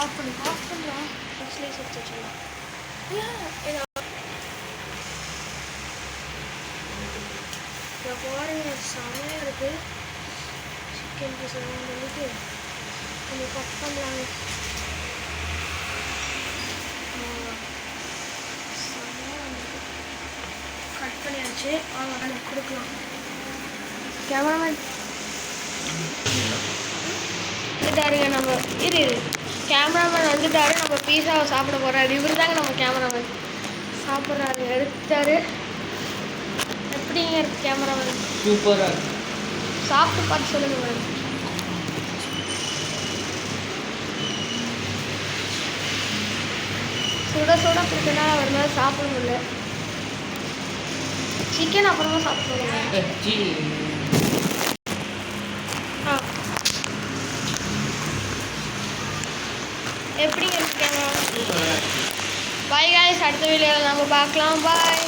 Of பண்ணலாம் ஃபஸ்ட்லேயே சுற்றி வச்சிடலாம். இப்போ பாருங்க செமையாக இருக்குது. சிக்கன் பீஸ் வந்துட்டு கொஞ்சம் கட் பண்ணலாங்க. கட் பண்ணியாச்சு. எனக்கு கொடுக்கலாம். கேமராமேன் வந்துட்டாருங்க. நம்ம கேமராமேன் வந்துட்டாரு. நம்ம பீஸாவை சாப்பிட போகிறாரு. இவர் தாங்க நம்ம கேமராமேன். சாப்பிட்றாரு. எடுத்தாரு. எப்படிங்க இருக்கு கேமராமேன்? சூப்பராக சாப்பிட்டு பார்த்து சொல்லுங்க மேடம். சுட சுட பிடிச்சனா ஒரு மாதிரி சாப்பிட முடியல. சிக்கன் அப்புறமா சாப்பிடுவாங்க. எப்படிங்க இருக்கு கேமரா? பாய் காய்ஸ், அடுத்த வீடியோவில் நம்ம பார்க்கலாம். பாய்.